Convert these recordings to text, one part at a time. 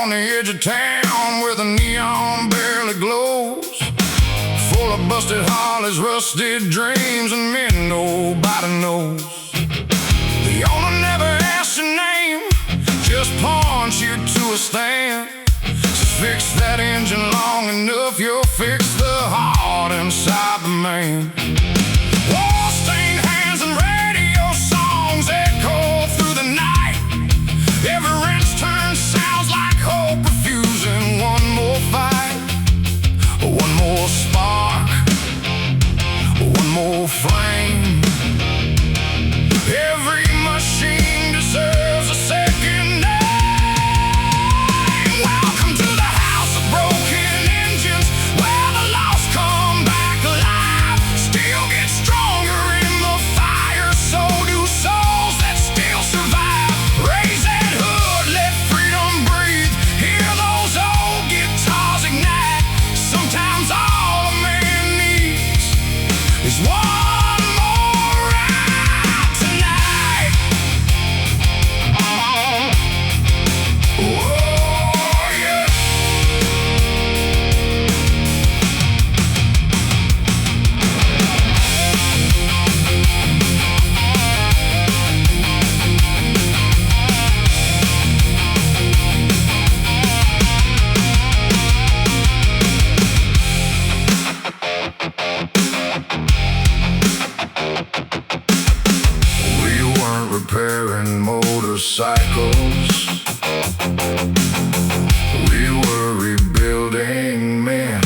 on the edge of town where the neon barely glows, full of busted hollies, rusted dreams, and men nobody knows. The owner never asks your name, just points you to a stand. Says fix that engine long enough, you'll fix the heart inside the man. Wall-stained hands and radio songs echo through the night. Every wrench turn sounds like hope refusing one more fight, one more spark, one more flame. Every machine deserves a second name. Welcome to the house of broken engines, where the lost come back alive. Steel gets stronger in the fire, so do souls that still survive. Raise that hood, let freedom breathe. Hear those old guitars ignite. Sometimes all a man needs is one. Repairing motorcycles, we were rebuilding men.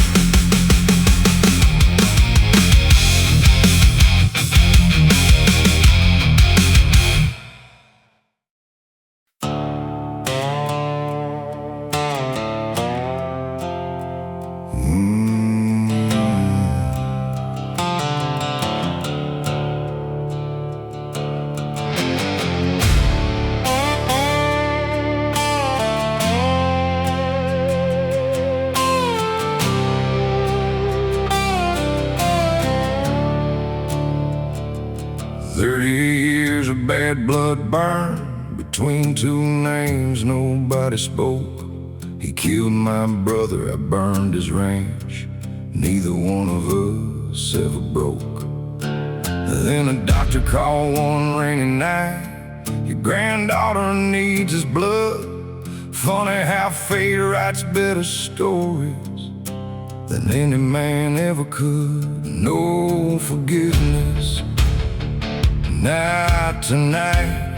Bad blood burned between two names nobody spoke. He killed my brother, I burned his ranch. Neither one of us ever broke. Then a doctor called one rainy night. Your granddaughter needs his blood. Funny how fate writes better stories than any man ever could. No forgiveness, not tonight.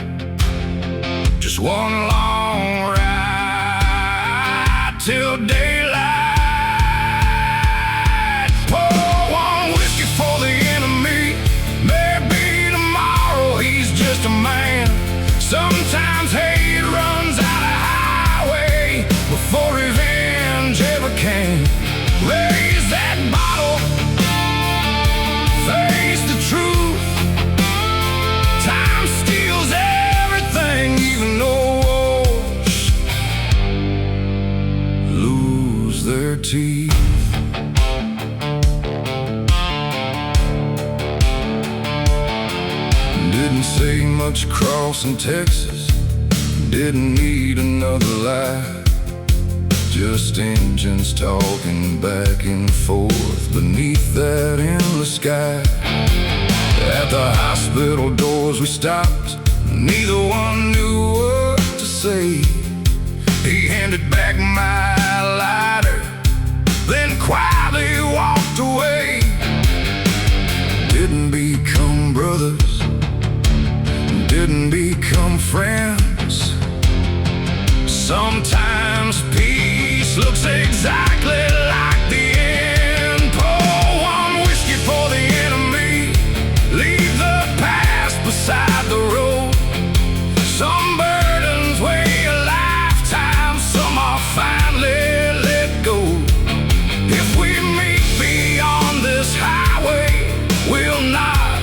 Just one long ride till daylight. Pour one whiskey for the enemy. Maybe tomorrow he's just a man. Sometimes hate runs out of highway before revenge ever came. Raise that bottle, face the truth. Time steals everything, even those lose their teeth. Didn't say much crossing Texas, didn't need another life. Just engines talking back and forth beneath that endless sky. At the hospital doors we stopped, neither one knew what to say. He handed back my lighter, then quietly walked away. Didn't become brothers, didn't become friends. Sometimes peace looks exactly like the end. Pour one whiskey for the enemy. Leave the past beside the road. Some burdens weigh a lifetime, some are finally let go. If we meet beyond this highway, we'll not,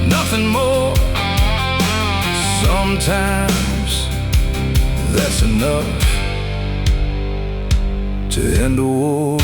nothing more. Sometimes that's enough to end a war.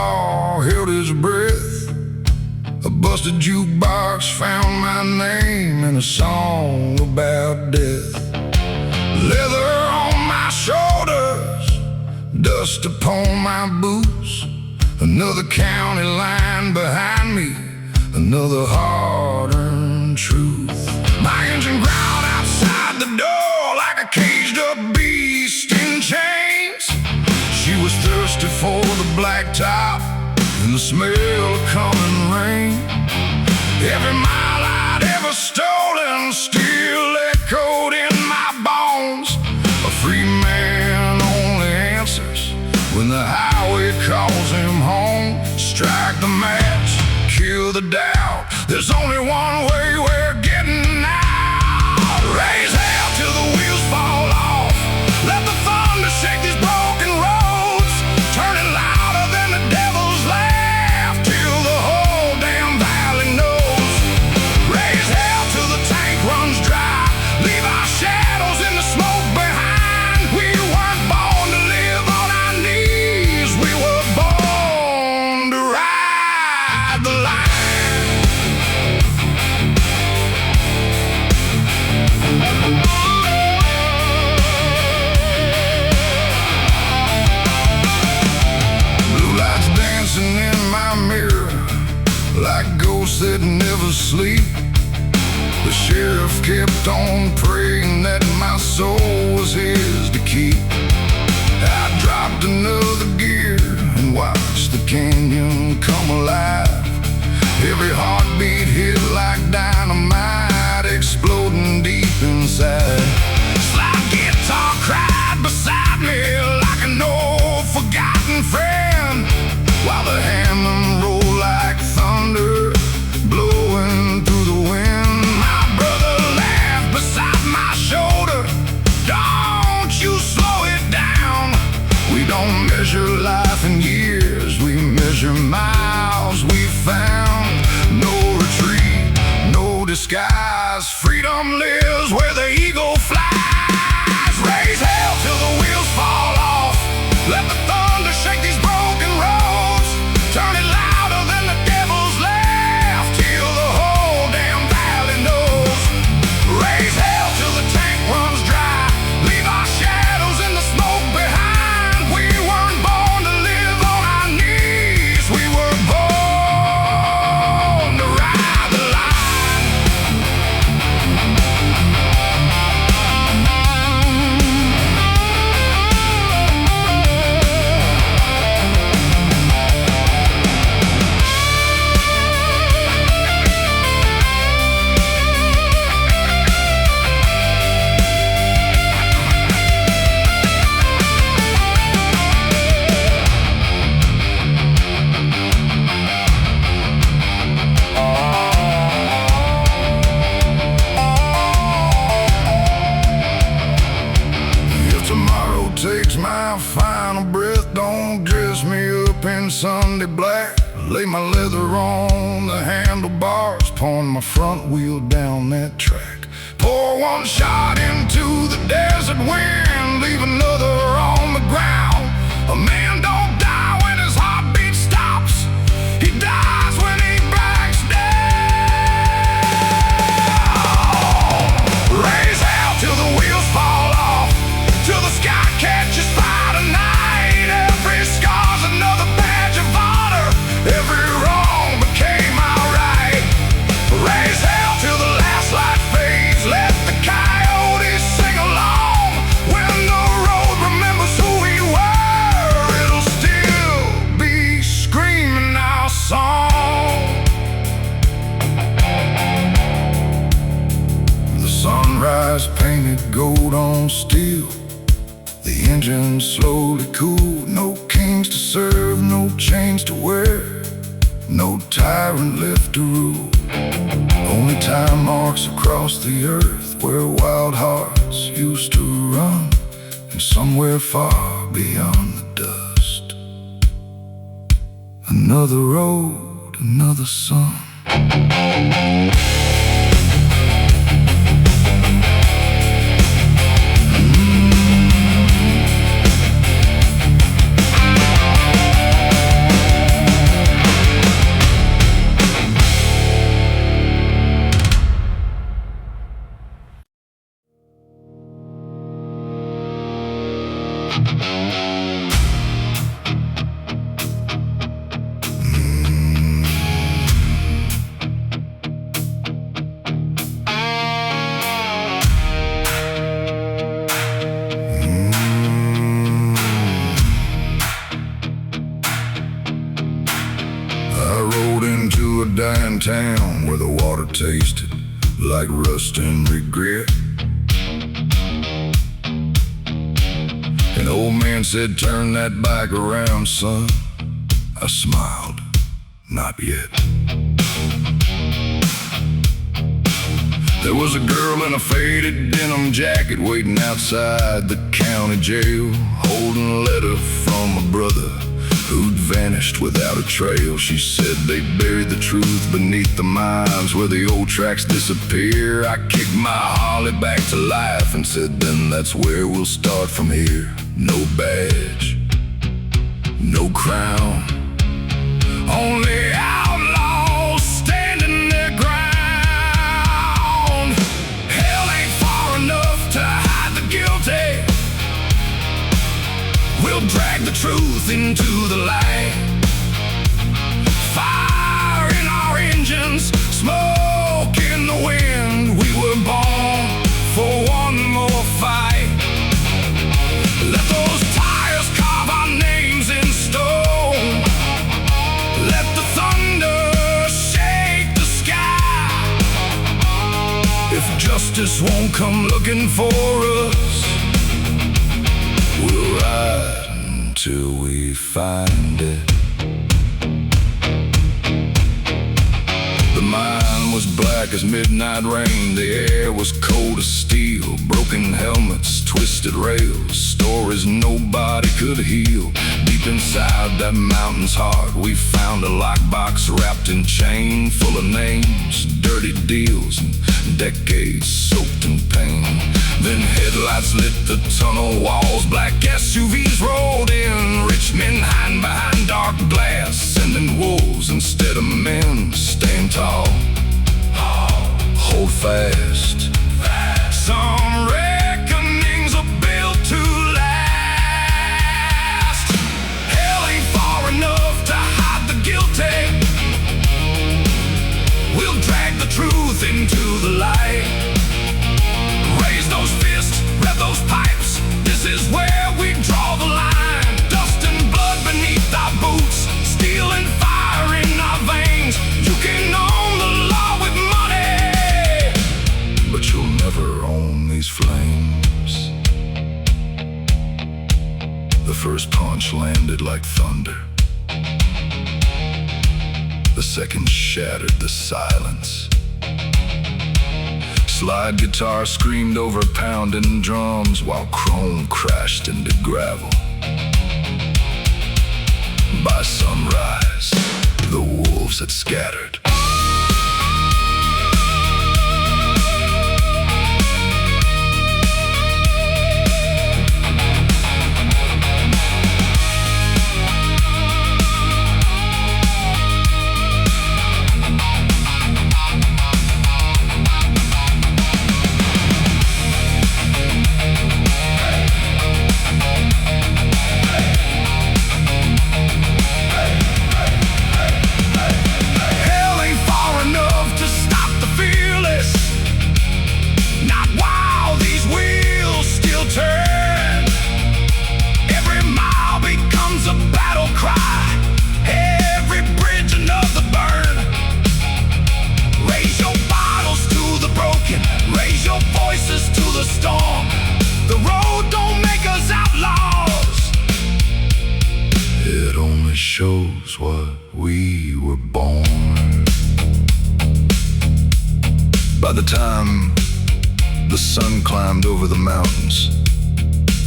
outlaw held his breath. A busted jukebox found my name in a song about death. Leather on my shoulders, dust upon my boots. Another county line behind me, another hard-earned truth. My engine growled outside the door like a caged-up beast in chains. She was thirsty for the blacktop and the smell of coming rain. Every mile I'd ever stolen still echoed in my bones. A free man only answers when the highway calls him home. Strike the match, kill the doubt. There's only one way we're getting out. Raise hell till the wheels fall off. Let the thunder shake these broken roads. Turn it louder than the devil's laugh till the whole damn valley knows. Raise hell till the tank runs dry. Leave our shadows in the smoke behind. We weren't born to live on our knees. We were born to ride the line. Blue lights dancing in my mirror like ghosts that never sleep. The sheriff kept on praying that my soul was his to keep. I dropped another gear and watched the canyon come alive. Every heartbeat hit like dynamite, exploding deep inside. Slide guitar cried beside me like an old forgotten friend, while the Hammond rolled like thunder, blowing through the wind. My brother laughed beside my shoulder. Don't you slow it down. We don't measure life in years, we measure miles we found. No retreat, no disguise. Freedom lives where the eagle flies. Raise hell till the wheels fall off. Let the thunder shake these broken roads. Turn it louder than the devil's laugh till the whole damn valley knows. Raise hell till the tank runs dry. Leave our shadows in the smoke behind. We weren't born to live on our knees. We were born to ride the line. If tomorrow takes my final breath, don't dress me up in Sunday black. Lay my leather on the handlebars, pouring my front wheel down that track. Pour one shot into the desert wind, leave another on the ground. A man don't die when his heartbeat stops. He dies when he breaks down. Raise hell till the wheels fall off, till the sky catches fire tonight. Every scar's another badge of honor. Every wrong became alright. Raise hell till the last light fades. Let the coyotes sing along. When the road remembers who we were, it'll still be screaming our song. The sunrise painted gold on steel. The engine slowly cooled. No kings to serve, no chains to wear, no tyrant left to rule. Only time marks across the earth where wild hearts used to run, and somewhere far beyond the dust, another road, another sun. I rode into a dying town where the water tasted like rust and regret. An old man said, "Turn that bike around, son." I smiled, "Not yet." There was a girl in a faded denim jacket waiting outside the county jail, holding a letter from a brother who'd vanished without a trail. She said they buried the truth beneath the mines where the old tracks disappear. I kicked my Harley back to life and said, "Then that's where we'll start from here." No badge, no crown, only outlaws standing their ground. Hell ain't far enough to hide the guilty. We'll drag the truth into the light. Fire in our engines, smoke in the wind. We were born for one more fight. Let those tires carve our names in stone. Let the thunder shake the sky. If justice won't come looking for us, we'll ride until we find it. The mine was black as midnight rain. The air was cold as steel. Broken helmets, twisted rails, stories nobody could heal. Deep inside that mountain's heart, we found a lockbox wrapped in chain, full of names, dirty deals, and decades soaked in pain. Then headlights lit the tunnel walls. Black SUVs rolled in. Rich men hiding behind dark glass, sending wolves instead of men. Stand tall, hold fast. Some reckonings are built to last. Hell ain't far enough to hide the guilty. We'll drag the truth into the light. Raise those fists, rev those pipes. This is where we draw the line. Dust and blood beneath our boots, steel and fire in our veins. You can own the law with money, but you'll never own these flames. The first punch landed like thunder. The second shattered the silence. Slide guitar screamed over pounding drums while chrome crashed into gravel. By sunrise, the wolves had scattered. Shows what we were born. By the time the sun climbed over the mountains,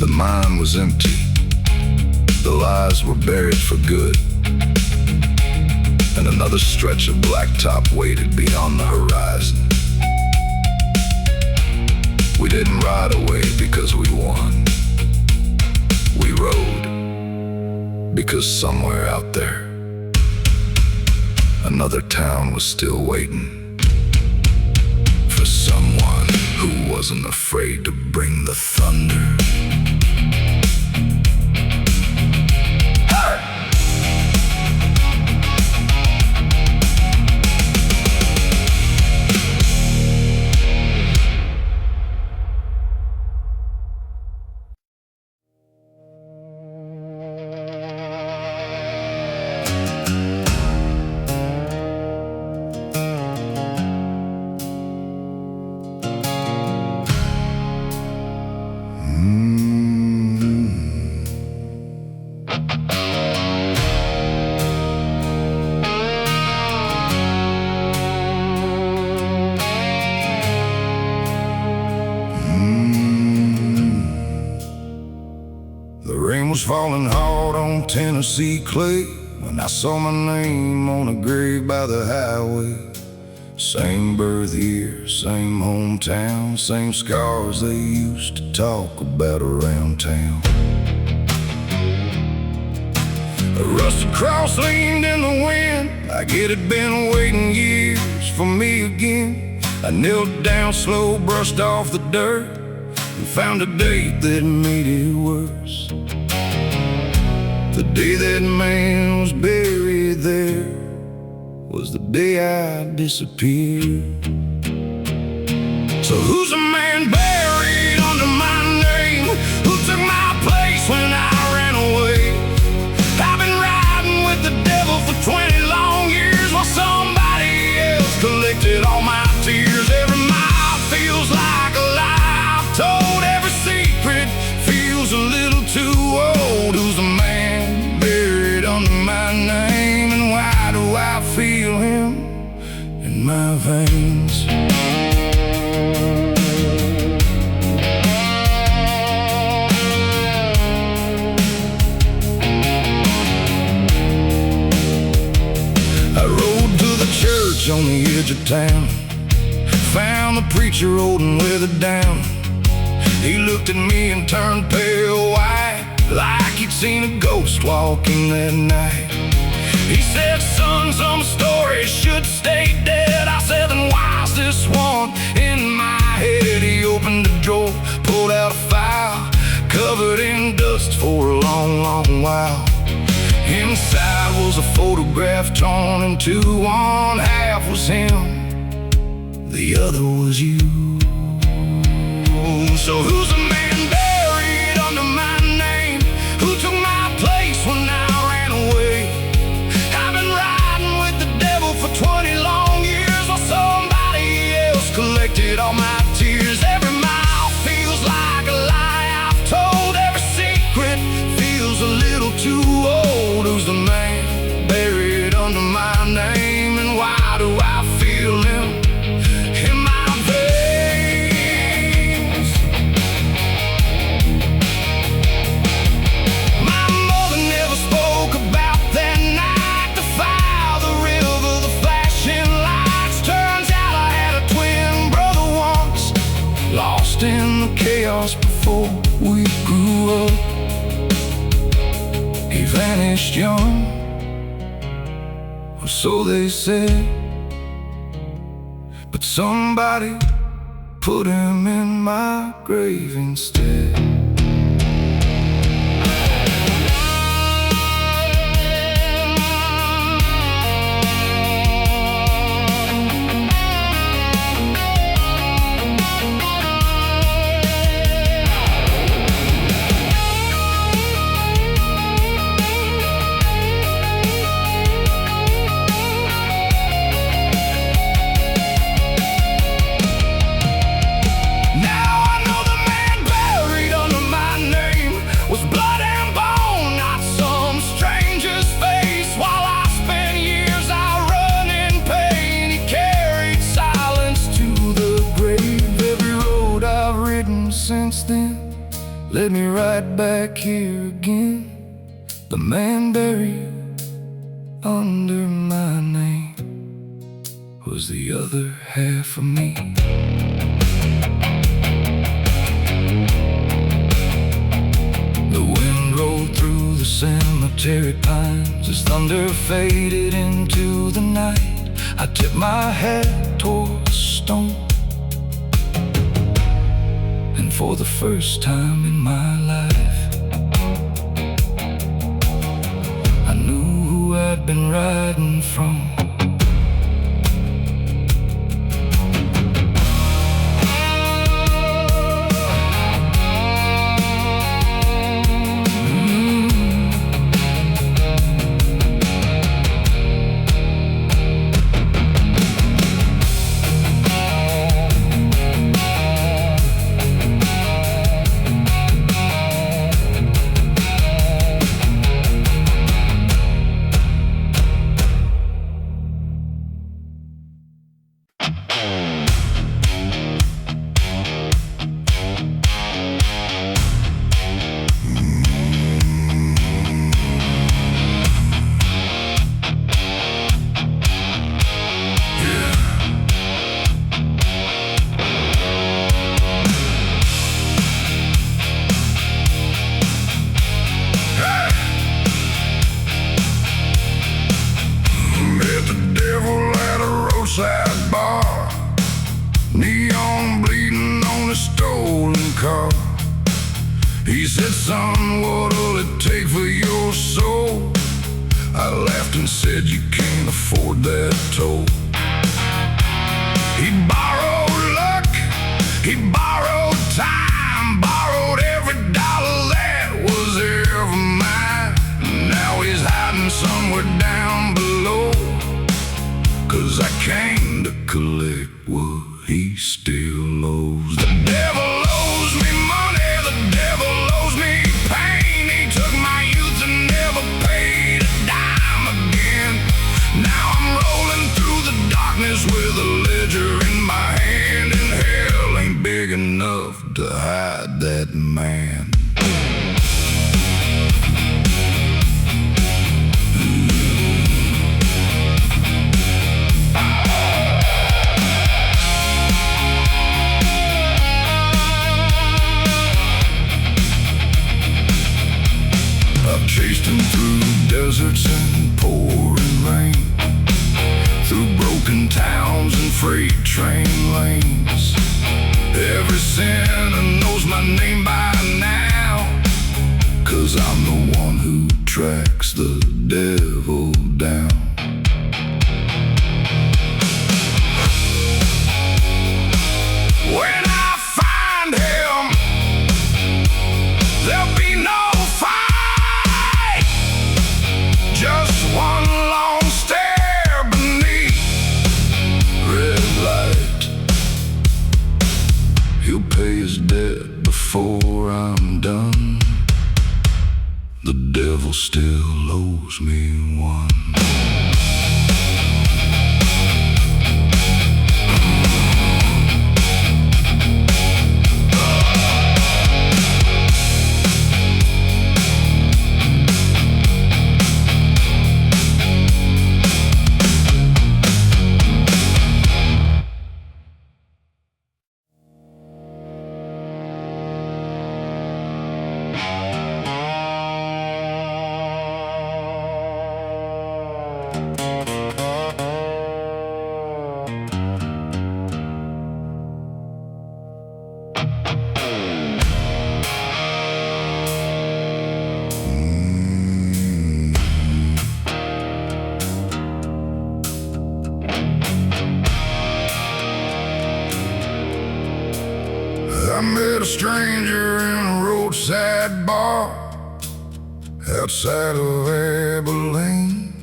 the mine was empty. The lies were buried for good, and another stretch of blacktop waited beyond the horizon. We didn't ride away because we won. We rode because somewhere out there, another town was still waiting for someone who wasn't afraid to bring the thunder. falling hard on Tennessee clay when I saw my name on a grave by the highway. Same birth year, same hometown, same scars they used to talk about around town. A rusty cross leaned in the wind like it had been waiting years for me again. I knelt down slow, brushed off the dirt, and found a date that made it worse. The day that man was buried there was the day I disappeared. So who's the man buried under my name? Who took my place when I ran away? I've been riding with the devil for 20 long years while somebody else collected all my tears. Every mile feels like a lie I've told. Every secret feels a little too old. Who's the man buried under my name? And why do I feel him in my veins? I rode to the church on the edge of town, found the preacher old and weathered down. He looked at me and turned pale white, like he'd seen a ghost walking that night. He said, son, some stories should stay dead. I said, then why's this one in my head? He opened the drawer, pulled out a file, covered in dust for a long, long while. Inside was a photograph torn in two. One half was him, the other was you. So who's the man buried under my name? Who took my place when I ran away? I've been riding with the devil for 20 long years while somebody else collected all my tears. Every mile feels like a lie I've told. Every secret feels a little too old. Who's the man buried under my name? And why do I feel him in my veins? My mother never spoke about that night, the fire, the river, the flashing lights. Turns out I had a twin brother once, lost in the chaos before we grew up. He vanished young, or so they said, but somebody put him in my grave instead. Since then, led me right back here again. The man buried under my name was the other half of me. The wind rolled through the cemetery pines as thunder faded into the night. I tipped my head toward the stone, and for the first time in my life, I knew who I'd been riding from. said, son, what'll it take for your soul? I laughed and said, you can't afford that toll. He borrowed luck, he borrowed time, borrowed every dollar that was ever mine. Now he's hiding somewhere down below, 'cause I came to collect what he still owes. The devil owes me money, the devil owes me pain. He took my youth and never paid a dime again. Now I'm rolling through the darkness with a ledger in my hand, and hell ain't big enough to hide that man. I've chased him through deserts and pouring rain, through broken towns and freight train lanes. Every sinner knows my name by now, 'cause I'm the one who tracks the devil down. When I find him, there'll be no fight, just one long stare beneath red light. He'll pay his debt before I'm done. The devil still owes me one. I met a stranger in a roadside bar outside of Abilene.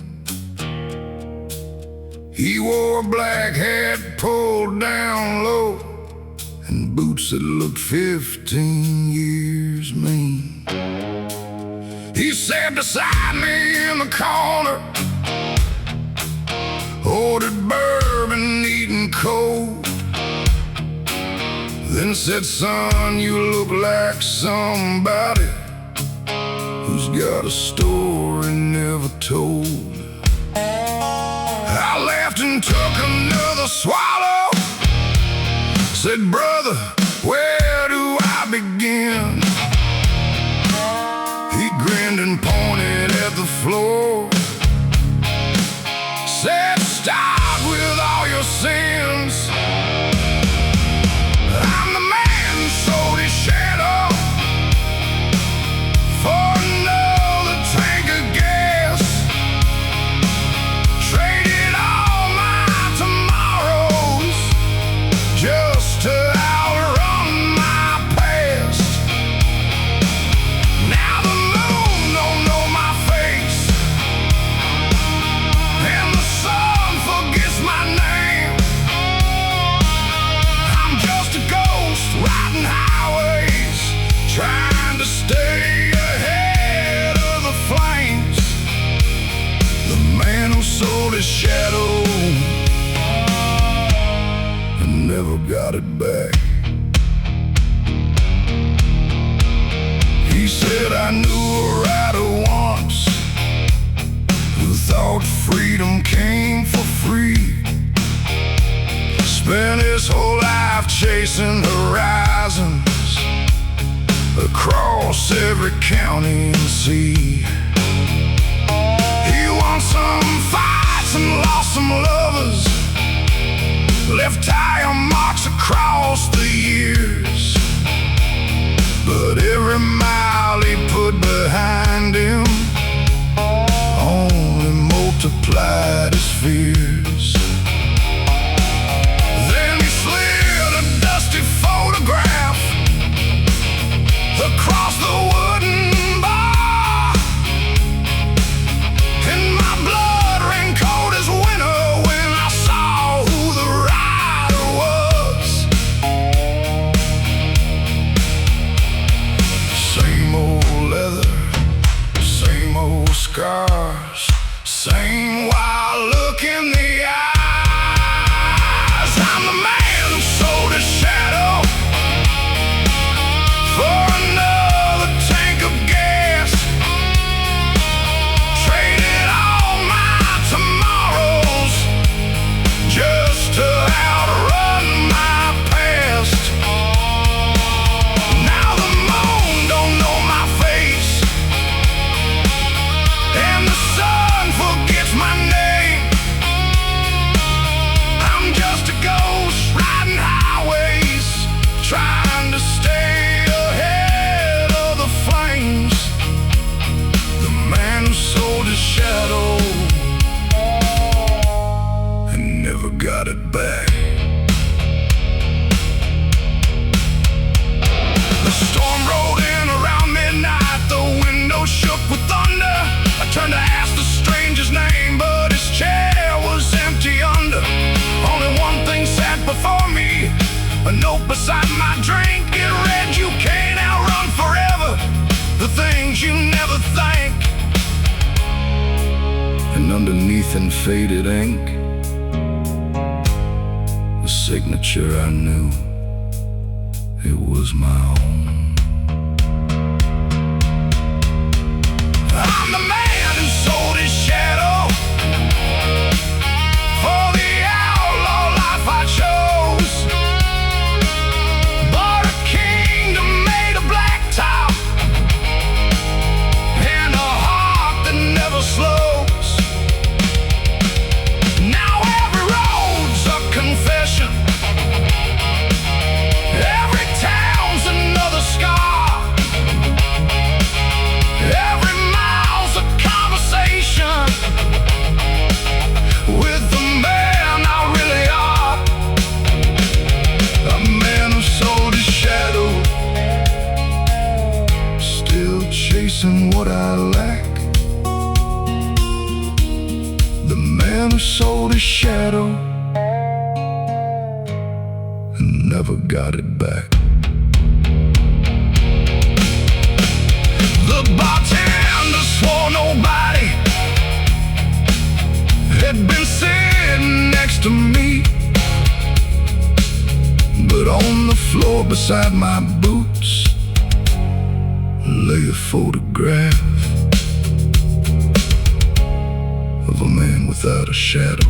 He wore a black hat pulled down low and boots that looked 15 years mean. He sat beside me in the corner, ordered bourbon, eating cold. Then said, son, you look like somebody who's got a story never told. I laughed and took another swallow, said, brother, where do I begin? He grinned and pointed at the floor, said, start with all your sins. I'm the man who sold his shadow for another tank of gas. Traded all my tomorrows just to outrun my past. Now the moon don't know my face, and the sun forgets my name. I'm just a ghost riding highways, trying to stay ahead of the flames. The man who sold his shadow and never got it back. He said, I knew a rider once who thought freedom came for free. Spent his whole life chasing horizons across every county and sea. He won some fights and lost some lovers, left tire marks across the years. But every mile he put behind him only multiplied his fears. Then he slid a dusty photograph across the wooden bar, and my blood ran cold as winter when I saw who the rider was. Same old leather, same old scars, same wild look in the eyes. I'm the man who sold his shadow for another tank of gas. Traded all my tomorrows just to outrun my past. Now the moon don't know my face, and the sun forgets my name. I'm just a ghost riding highways, trying to stay ahead of the flames. The man who sold his shadow and never got it back. The storm rolled in around midnight, the window shook with thunder. I turned to ask the stranger's name, but his chair was empty under. Only one thing sat before me, a note beside my drink. It read, "You can't outrun forever the things you never think." And underneath in faded ink, the signature I knew, it was my own. I'm the man who sold his shadow for the outlaw life I chose. Bought a kingdom made of blacktop and a heart that never slows. Now every road's a confession, every town's another scar, every mile's a conversation with the man I really are. A man who sold his shadow, still chasing what I lack. The man who sold his shadow and never got it back. The bartender swore nobody had been sitting next to me, but on the floor beside my boots lay a photograph of a man without a shadow.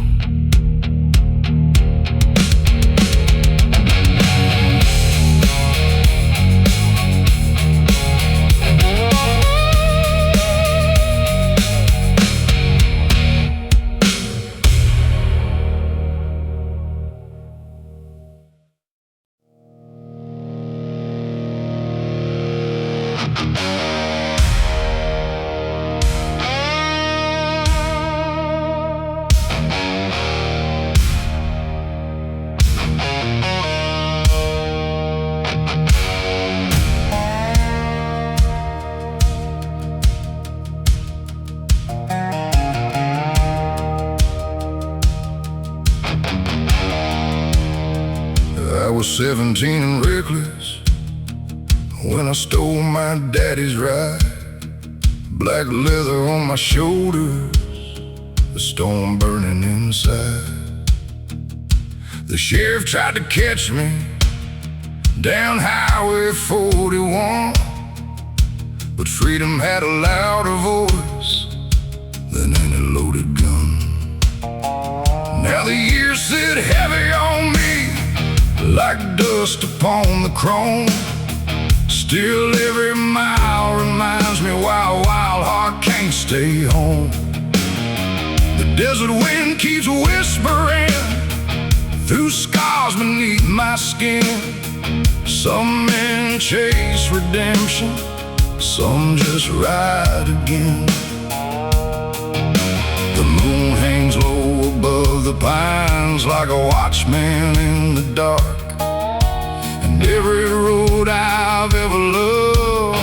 I was 17 and reckless when I stole my daddy's ride. Black leather on my shoulders, the storm burning inside. The sheriff tried to catch me down Highway 41, but freedom had a louder voice than any loaded gun. Now the years sit heavy on me like dust upon the chrome. Still every mile reminds me why a wild heart can't stay home. The desert wind keeps whispering through scars beneath my skin. Some men chase redemption, some just ride again. The moon hangs low above the pines like a watchman in the dark. And every road I've ever loved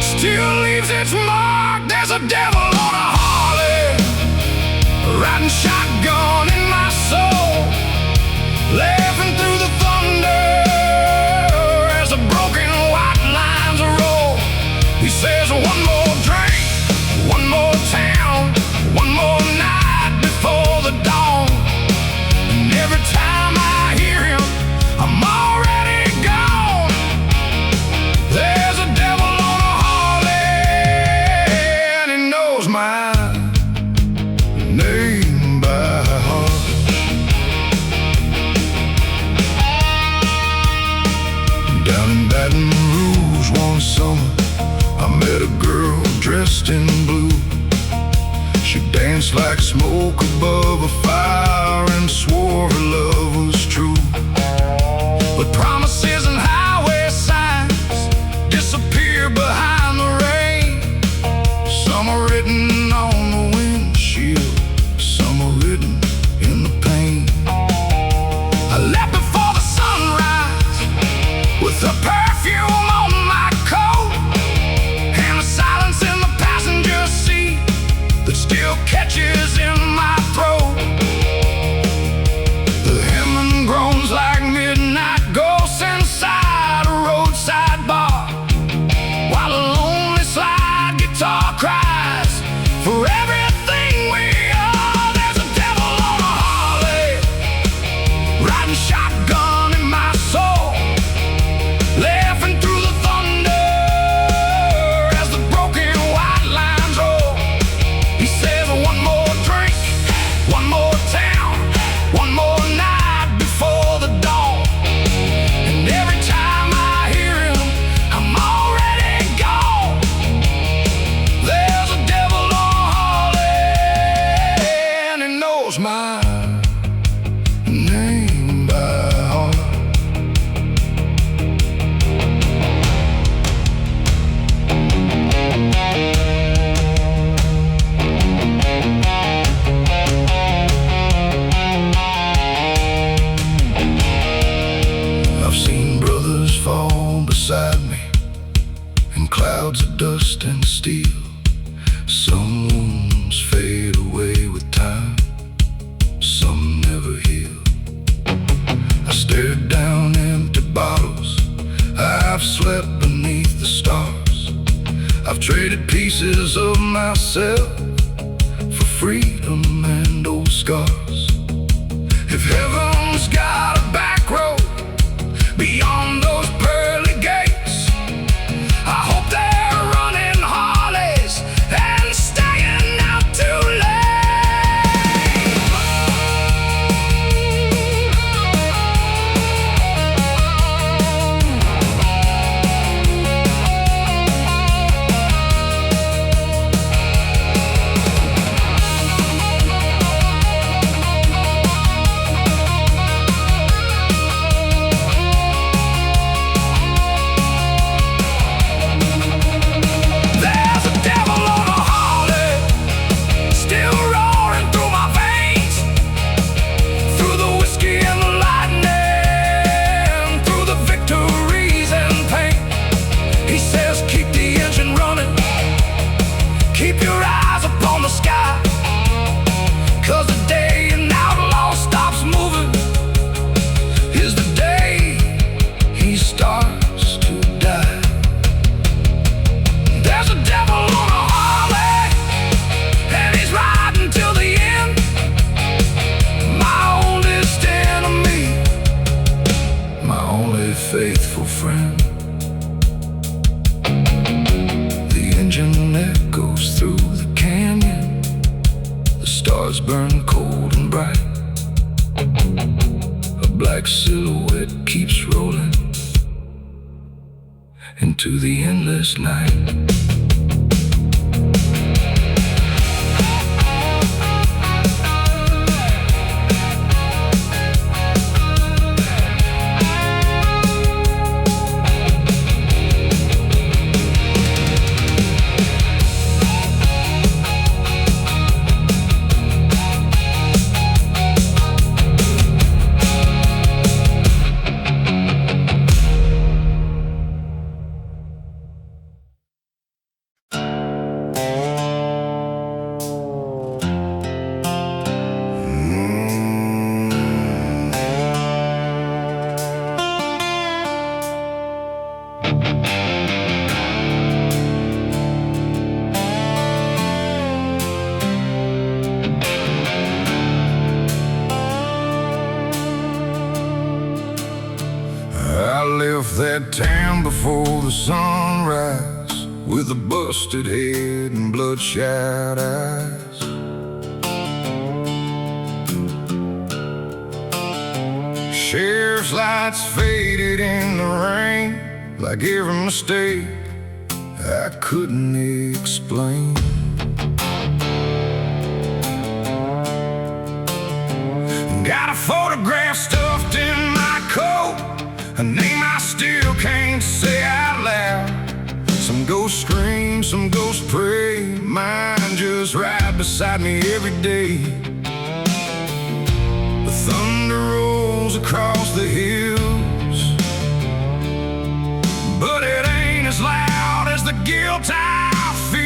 still leaves its mark. There's a devil on a Harley, riding shotgun in my soul, laughing through the thunder as the broken white lines roll. He says, one more drink, one more town, one more night before the dawn. And every time I hear him, I'm already gone. There's a devil on a Harley, and he knows my name by heart. Down in Baton Rouge one summer, I met a girl dressed in blue. She danced like smoke above a fire and swore her love was true. But promises and highway signs disappear behind the rain. Some are written on the windshield, some are written in the pain. I left before the sunrise with the perfume on my coat, and the silence in the passenger seat that still catches in my throat. The hemming groans like midnight ghosts inside a roadside bar, while a lonely slide guitar cries for everything we are. There's a devil on a Harley, riding shotgun in my soul, laughing through the thunder as the broken white lines roll. He says, one more drink, one more town, one more night before the dawn. And every time I hear him, I'm already gone. There's a devil on a Harley, and he knows my name by heart. I've seen brothers fall beside me in clouds of dust and steel. Some wounds fade away with time, some never heal. I stared down empty bottles, I've slept beneath the stars. I've traded pieces of myself for freedom and old scars. If heaven's got a back road beyond those pearly gates, I hope they're running Harleys and staying out too There's a devil on a Harley, still roaring through my veins, through the whiskey and the lightning, through the victories and pain. He says, keep the engine running, keep your eyes upon the sky, 'cause the day an outlaw stops moving is the day he starts to die. There's a devil on a Harley, and he's riding till the end. My oldest enemy, my only faithful friend. The engine echoes through the canyon, the stars burn cold and bright. A black silhouette keeps rolling into the endless night. left that town before the sunrise, with a busted head and bloodshot eyes. Sheriff's lights faded in the rain, like every mistake I couldn't explain. Got a photograph stuffed in my coat, a name I still can't say out loud. Some ghosts scream, some ghosts pray, mine just right beside me every day. The thunder rolls across the hills, but it ain't as loud as the guilt I feel.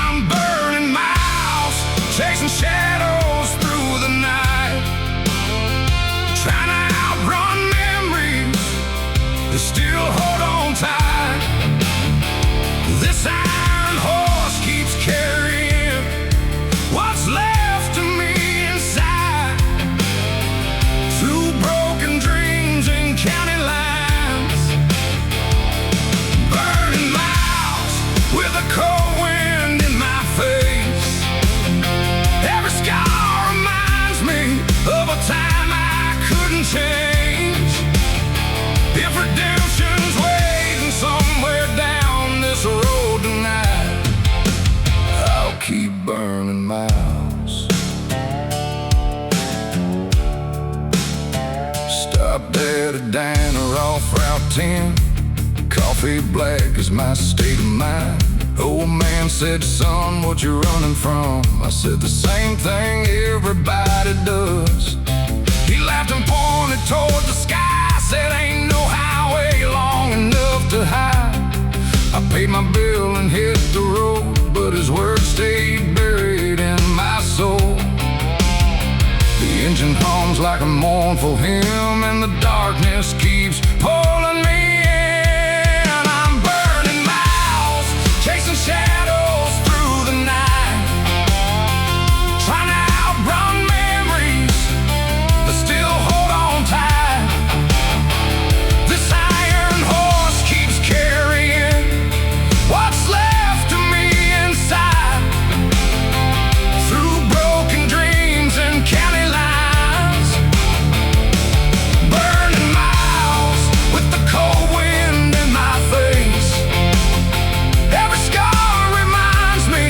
I'm burning miles, chasing shadows through the night, trying to outrun memories that still hold on tight. This iron horse keeps carrying what's left of me inside, through broken dreams and county lines. Burning miles with a cold wind in my face. Every scar reminds me of a time I couldn't change. If redemption's waiting somewhere down this road tonight, I'll keep burning miles. Stopped at a diner off Route 10. Coffee black is my state of mind. Old man said, son, what you running from? I said the same thing everybody does. He laughed and pointed toward the sky, said ain't no highway long enough to hide. I paid my bill and hit the road, but his words stayed buried in my soul. The engine hums like a mournful hymn, and the darkness keeps pulling me in. I'm burning miles, chasing shadows through the night, trying to outrun memories that still hold on tight. This iron horse keeps carrying what's left of me inside, through broken dreams and county lines. Burning miles with the cold wind in my face. Every scar reminds me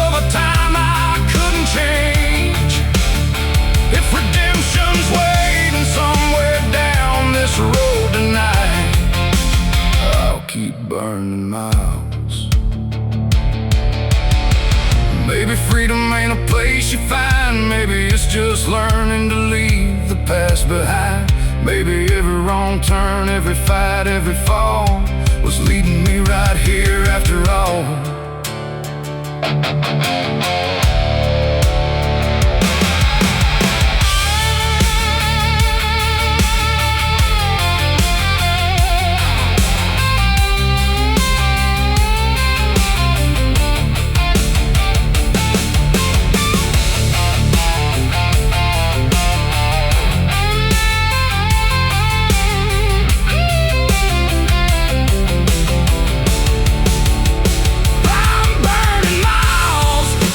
of a time I couldn't change. If redemption's waiting somewhere down this road tonight, I'll keep burning miles. Maybe freedom ain't a place you find. Maybe it's just learning to leave the past behind. Maybe every wrong turn, every fight, every fall was leading me right here after all.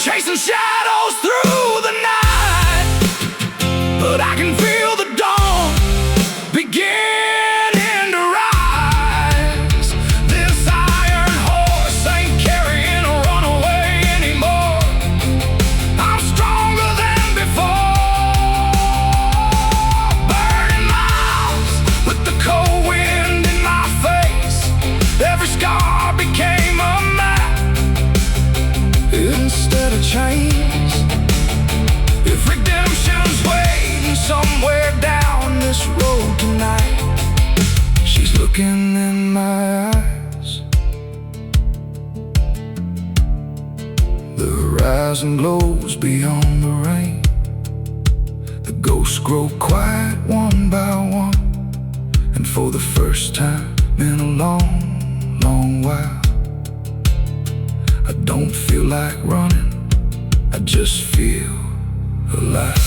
Chasing shadows through the night, but I can feel the dawn beginning to rise. This iron horse ain't carrying a runaway anymore. I'm stronger than before. Burning miles with the cold wind in my face. Every scar became a map instead of chains. If redemption's waiting somewhere down this road tonight, she's looking in my eyes. The horizon glows beyond the rain. The ghosts grow quiet one by one, and for the first time in a long, long while, I don't feel like running, I just feel alive.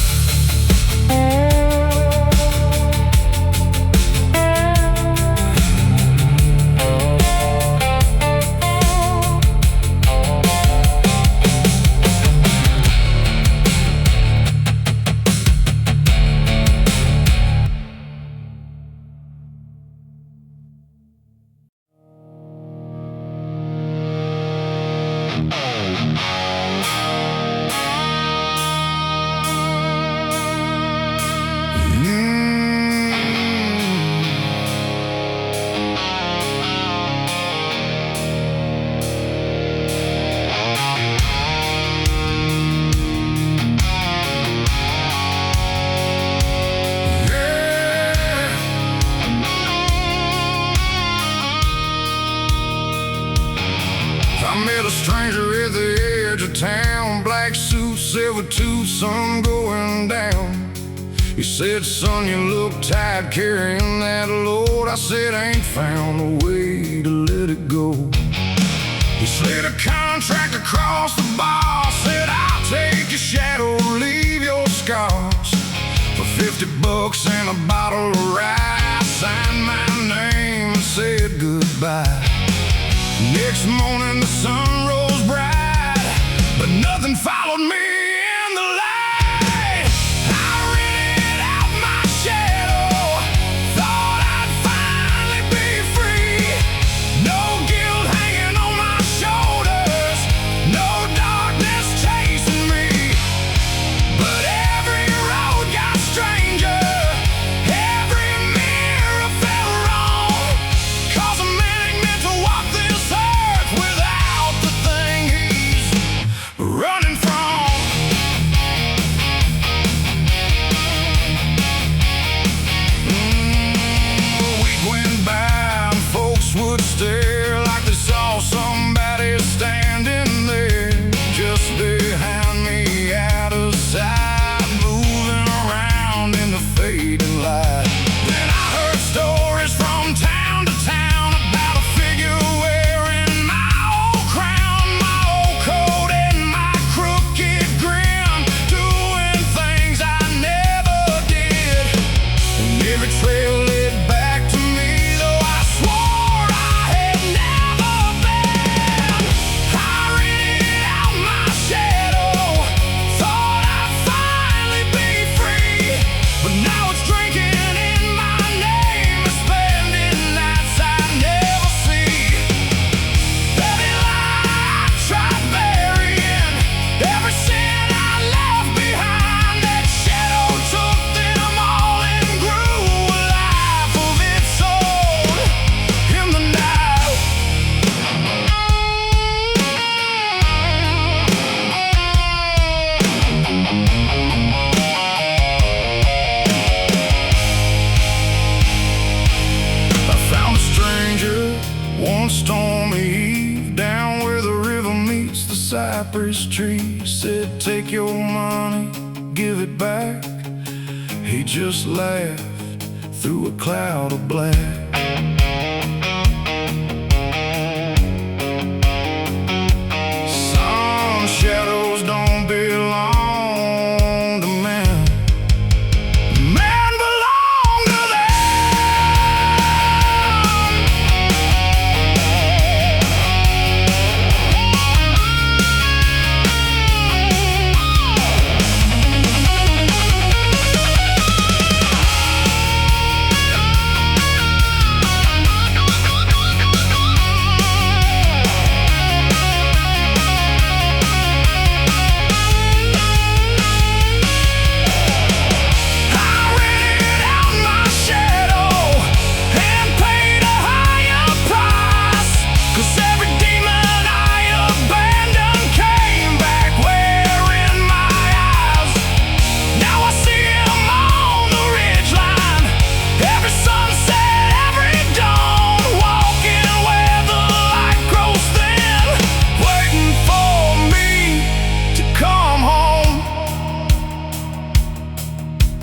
town, black suit, silver tooth, sun going down. He said, son, you look tired carrying that load. I said, I ain't found a way to let it go. He slid a contract across the bar, said, I'll take your shadow, leave your scars. For $50 and a bottle of rye, signed my name and said goodbye. Next morning the sun rose bright, but nothing followed me in the light. I rented out my shadow, thought I'd finally be free. No guilt hanging on my shoulders, no darkness chasing me. But every road got stranger, every mirror felt wrong. 'Cause a man ain't meant to walk this earth without the thing he's running from. A week went by and folks would stare like they saw somebody standing there just behind me, out of sight, moving around in the fading light. Then I heard stories from town to town about a figure wearing my old crown, my old coat, and my crooked grin, doing things I never did. And every trail led back to me, though I swore I had never been. I rented out my shadow, thought I'd finally be free. But now it's drinking in my name and spending nights I never see. Every lie I tried burying, every sin I left behind, that shadow took them all and grew a life of its own in the night. I found a stranger one stormy eve, down where the river meets the cypress tree. Said, take your money, give it back. He just laughed through a cloud of black. Some shadows don't belong to men, men belong to them.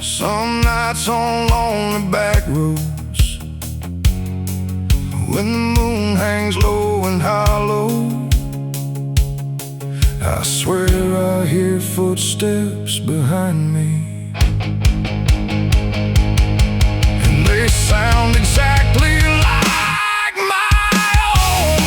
Some nights on lonely back roads, when the moon hangs low and hollow, I swear I hear footsteps behind me, and they sound exactly like my own.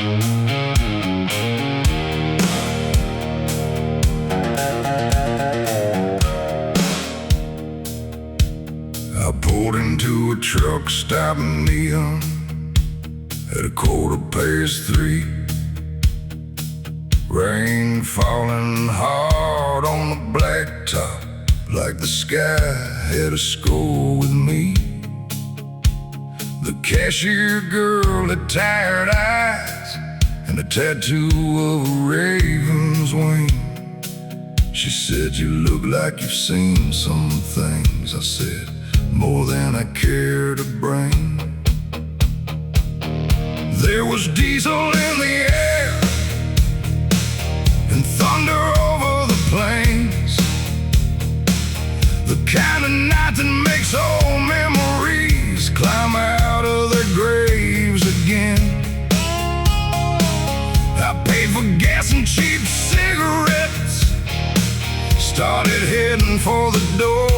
I pulled into a truck stop in Neon at 3:15. Rain falling hard on the blacktop, like the sky had a score with me. The cashier girl had tired eyes and a tattoo of a raven's wing. She said, "You look like you've seen some things." I said, "More than I care to bring." There was diesel in the air and thunder over the plains, the kind of night that makes old memories climb out of their graves again. I paid for gas and cheap cigarettes, started heading for the door.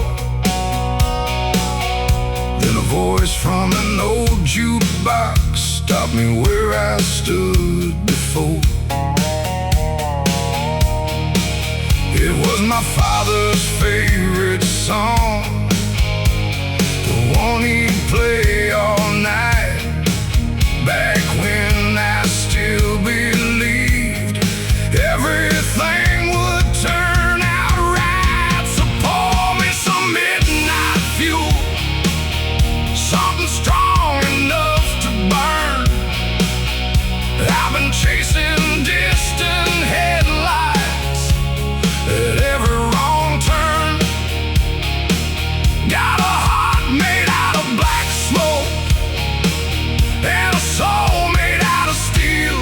Then a voice from an old jukebox stopped me where I stood before. It was my father's favorite song, the one he'd play all night, back when I still believed everything would turn out right. So pour me some midnight fuel, something strong enough to burn. I've been chasing distant headlights at every wrong turn. Got a heart made out of black smoke and a soul made out of steel.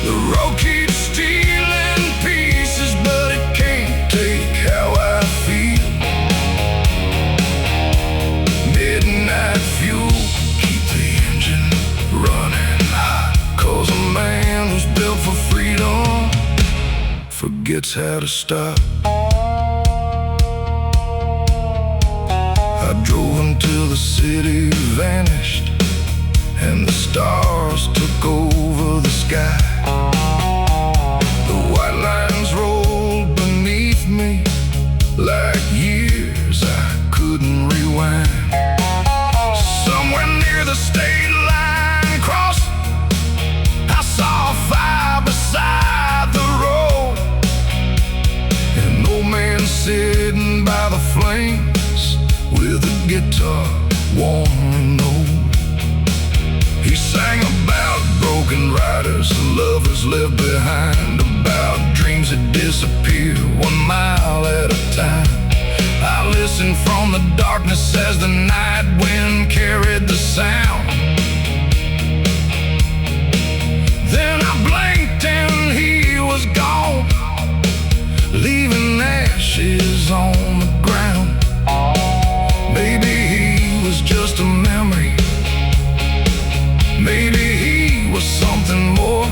The road keeps stealing pieces, but it can't take how I feel. Midnight fuel, keep the engine running hot, 'cause a man who's built for freedom forgets how to stop. I drove until the city vanished and the stars took over the sky. The white lines rolled beneath me like years I couldn't rewind. Somewhere near the state line cross, I saw a fire beside the road, an old man sitting by the flames with a guitar warm and old. He sang about broken riders and lovers left behind, about dreams that disappear 1 mile at a time. I listened from the darkness as the night wind carried the sound. Then I blinked and he was gone, leaving ashes on the ground. Maybe he was just a memory, maybe he was something more.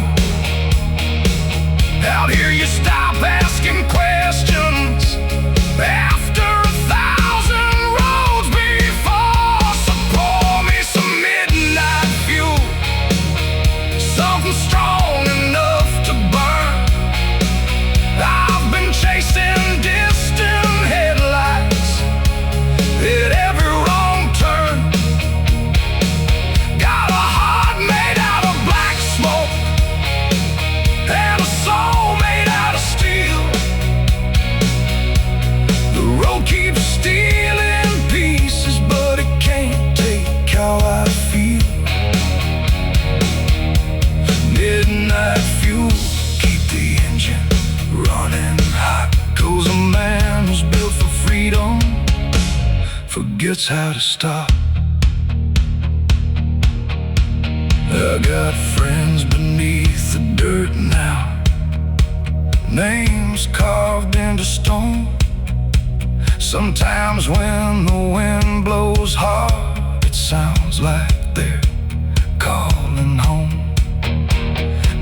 Out here you stop asking questions after 1,000 roads before. So pour me some midnight fuel, something strong enough to burn. I've been chasing distant headlights at every wrong turn. Got a heart made out of black smoke and a soul made out of steel. The road keeps stealing pieces, but it can't take how I feel. Midnight fuel, keep the engine running hot, 'cause a man who's built for freedom forgets how to stop. I got friends beneath the dirt now, names carved into stone. Sometimes when the wind blows hard, it sounds like they're calling home.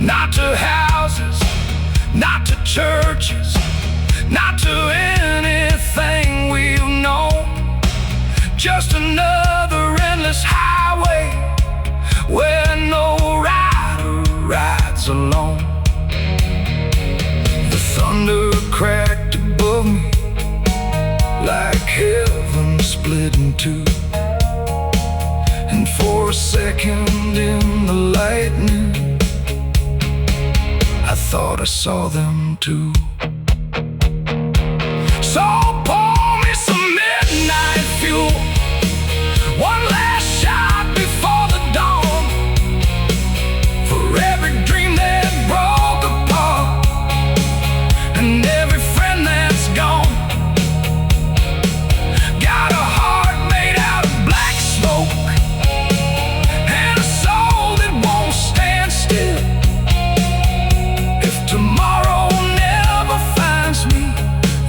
Not to houses, not to churches, not to anything we've known, just another endless highway where no thought I saw them too. So pour me some midnight fuel, one last shot before the dawn, for every dream that broke apart and every friend that's gone. Got a heart made out of black smoke and a soul that won't stand still. If tomorrow never finds me,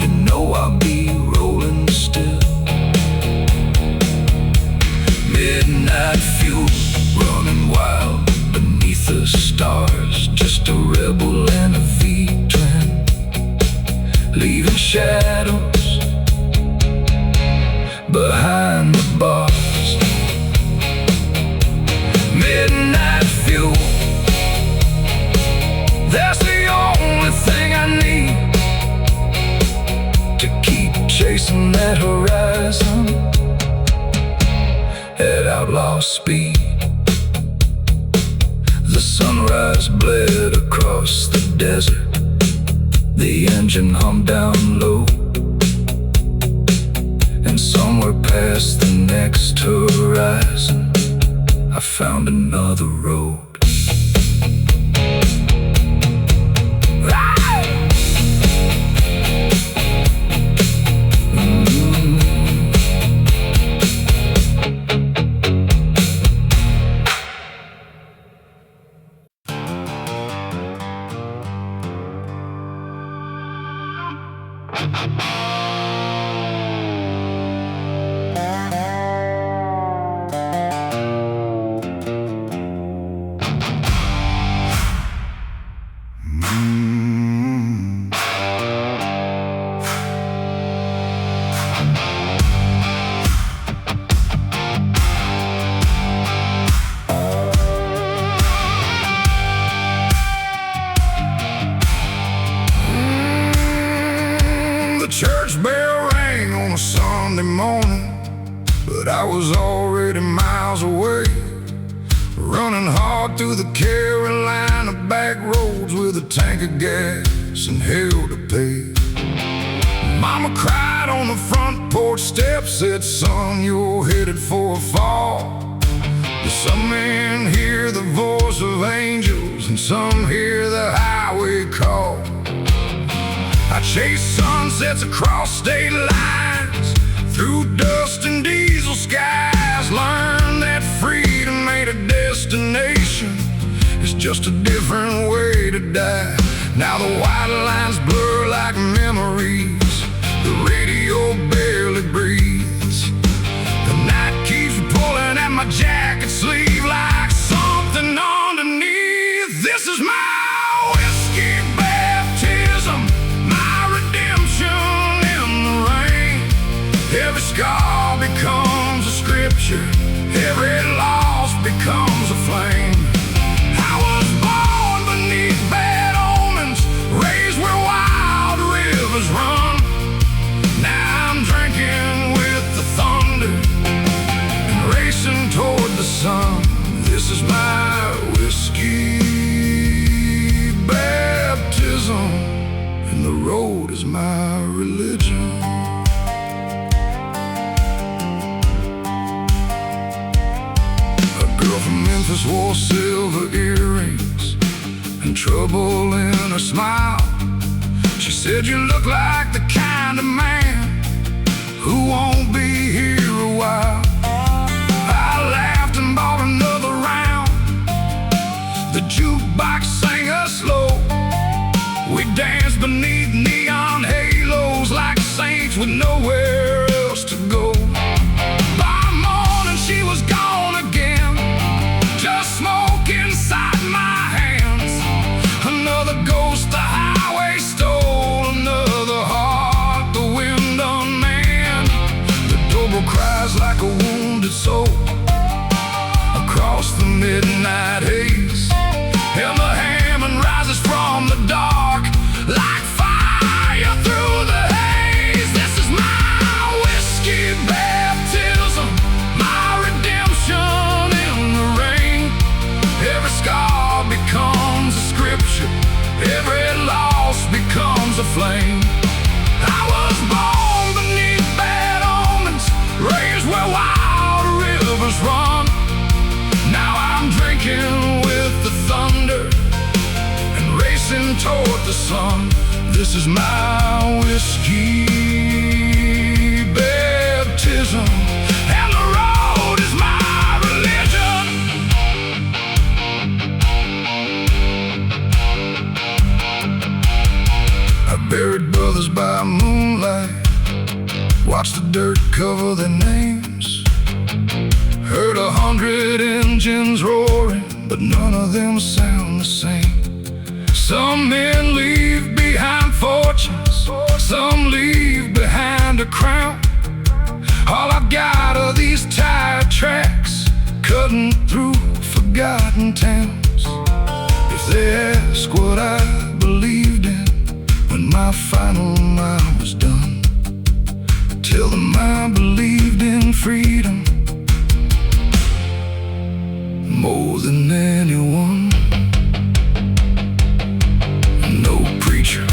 you know I'll be rolling still. Midnight fuel, running wild beneath the stars, just a rebel in a V-twin, leaving shadows behind the bars. Midnight fuel, that's the only thing I need to keep chasing that horizon at outlaw speed. The sunrise bled across the desert, the engine hummed down low, and somewhere past the next horizon I found another road. The church bell rang on a Sunday morning, but I was already miles away, running hard through the Carolina back roads with a tank of gas and hell to pay. Mama cried on the front porch steps, said, "Son, you're headed for a fall." Some men hear the voice of angels and some hear the highway call. I chased sunsets across state lines, through dust and diesel skies, learned that freedom ain't a destination, it's just a different way to die. Now the white lines blur like memories, the radio barely breathes. The night keeps pulling at my jacket sleeve like something underneath. This is my whiskey baptism, my redemption in the rain. Every scar becomes a scripture, every loss becomes a flame. I was born beneath bad omens, raised where wild rivers run. Now I'm drinking with the thunder and racing toward the sun. This is my whiskey baptism, and the road is my religion. A girl from Memphis wore silver earrings and trouble in her smile. She said, "You look like the kind of man who won't be here a while." I laughed and bought another round. The jukebox sang us slow. We danced beneath neon halos like saints with nowhere else to go. By morning she was gone again, just smoke inside my hands. Another ghost the highway stole, another heart the wind unmanned. The doorbell cries like a wounded soul across the midnight haze, and the Hammond rises from the dark like fire. Every loss becomes a flame. I was born beneath bad omens, raised where wild rivers run. Now I'm drinking with the thunder and racing toward the sun. This is my whiskey baptism, and the road is my religion. I buried brothers by moonlight, watched the dirt cover their names, heard 100 engines roaring, but none of them sound the same. Some men leave behind fortunes, some leave behind a crown. All I've got are these tire tracks cutting through forgotten towns. If they ask what I believed in when my final mile was done, tell them I believed in freedom more than anyone. No preacher,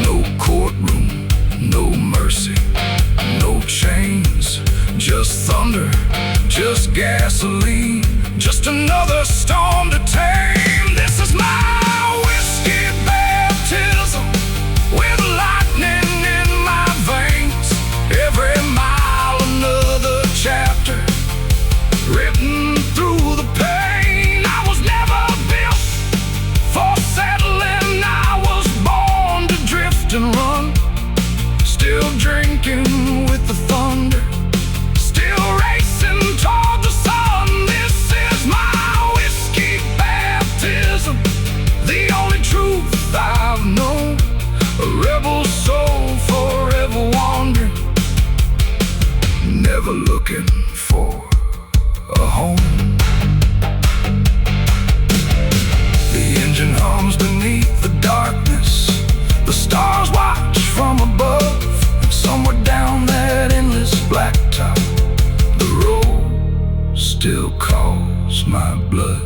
no courtroom, no mercy, no chains, just thunder, just gasoline, just another storm to tame. This is my whiskey baptism, with lightning in my veins. Every mile another chapter written through the pain. I was never built for settling, I was born to drift and run. Still drinking with the thunder, still racing toward the sun. This is my whiskey baptism, the only truth I've known. A rebel soul forever wandering, never looking for a home. The engine hums beneath the darkness, the stars watch from above, and somewhere down that endless blacktop, the road still calls my blood.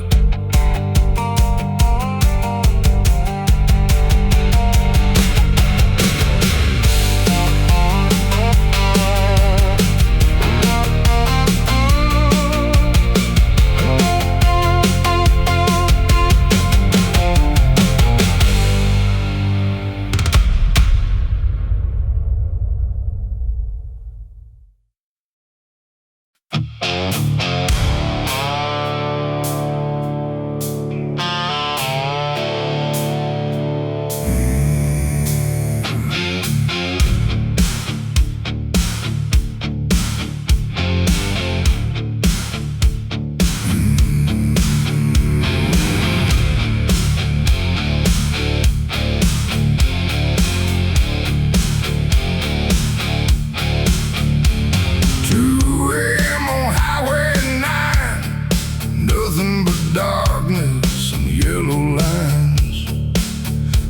Darkness and yellow lines.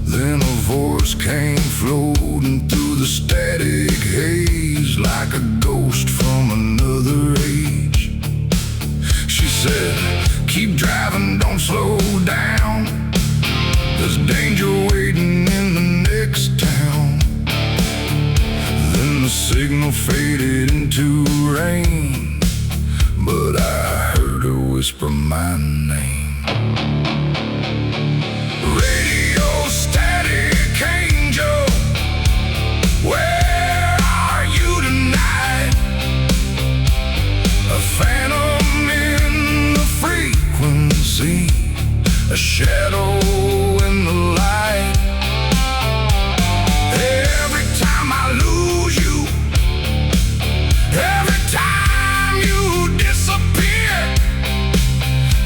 Then a voice came floating through the static haze, like a ghost from another age. She said, keep driving, don't slow down, there's danger waiting in the next town. Then the signal faded into rain, but I heard her whisper my name. Radio static angel, where are you tonight? A phantom in the frequency, a shadow in the light. Every time I lose you, every time you disappear,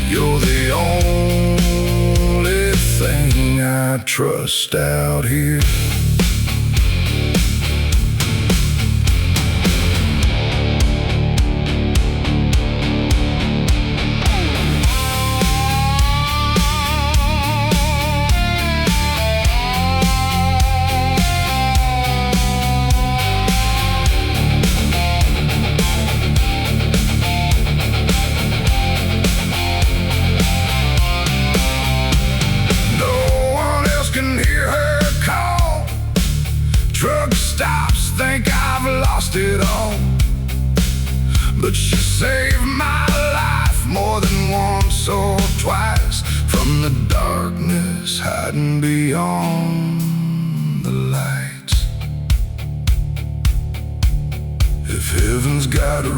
you're the only thing I trust out here. it all. But she saved my life more than once or twice, from the darkness hiding beyond the lights. If heaven's got a